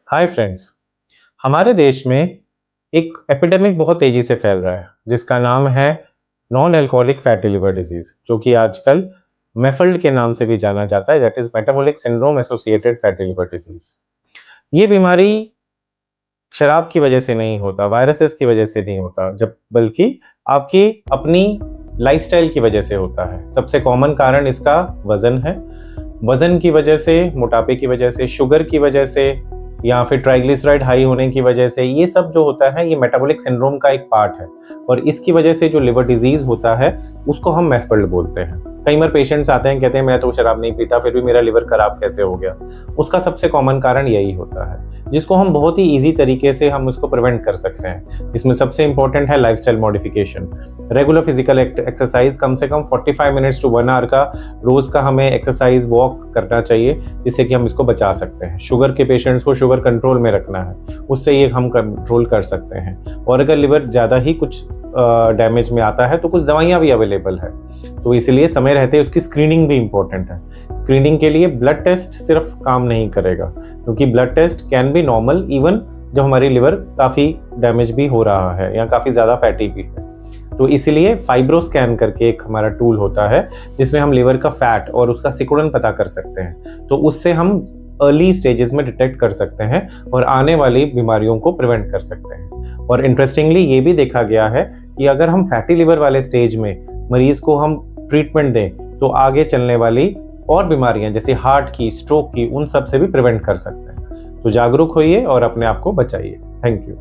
Hi friends. हमारे देश में एक एपिडेमिक बहुत तेजी से फैल रहा है जिसका नाम है non alcoholic fatty liver disease, जो कि आजकल मेफल्ड के नाम से भी जाना जाता है, that is metabolic syndrome associated fatty liver disease. ये बीमारी शराब की वजह से नहीं होता, वायरसेस की वजह से नहीं होता, जब बल्कि आपकी अपनी लाइफस्टाइल की वजह से होता है। सबसे कॉमन कारण इसका वजन है। वजन की वजह से, मोटापे की वजह से, शुगर की वजह से या फिर ट्राइग्लिसराइड हाई होने की वजह से, ये सब जो होता है ये मेटाबॉलिक सिंड्रोम का एक पार्ट है। और इसकी वजह से जो लिवर डिजीज होता है उसको हम मेफल्ड बोलते हैं। कई बार पेशेंट्स आते हैं, कहते हैं मैं तो शराब नहीं पीता फिर भी मेरा लिवर खराब कैसे हो गया। उसका सबसे कॉमन कारण यही होता है, जिसको हम बहुत ही ईजी तरीके से हम उसको प्रिवेंट कर सकते हैं। इसमें सबसे इंपॉर्टेंट है lifestyle modification. Regular physical exercise, कम से कम 45 मिनट्स टू 1 आवर का रोज का हमें एक्सरसाइज वॉक करना चाहिए, जिससे कि हम इसको बचा सकते हैं। शुगर के पेशेंट्स को शुगर कंट्रोल में रखना है, उससे ये हम कंट्रोल कर सकते हैं। और अगर लिवर ज़्यादा ही कुछ डैमेज में आता है तो कुछ दवाइयाँ भी अवेलेबल है, तो इसलिए समय रहते उसकी स्क्रीनिंग भी इम्पोर्टेंट है। स्क्रीनिंग के लिए ब्लड टेस्ट सिर्फ काम नहीं करेगा, क्योंकि blood test can be normal even जब हमारी लिवर काफ़ी डैमेज भी हो रहा है या काफ़ी ज़्यादा फैटी भी है। तो इसीलिए फाइब्रो स्कैन करके एक हमारा टूल होता है जिसमें हम लिवर का फैट और उसका सिकुड़न पता कर सकते हैं। तो उससे हम अर्ली स्टेजेस में डिटेक्ट कर सकते हैं और आने वाली बीमारियों को प्रिवेंट कर सकते हैं। और इंटरेस्टिंगली ये भी देखा गया है कि अगर हम फैटी लिवर वाले स्टेज में मरीज को हम ट्रीटमेंट दें तो आगे चलने वाली और बीमारियां जैसे हार्ट की, स्ट्रोक की, उन सब से भी प्रिवेंट कर सकते हैं। तो जागरूक होइए और अपने आप को बचाइए। Thank you.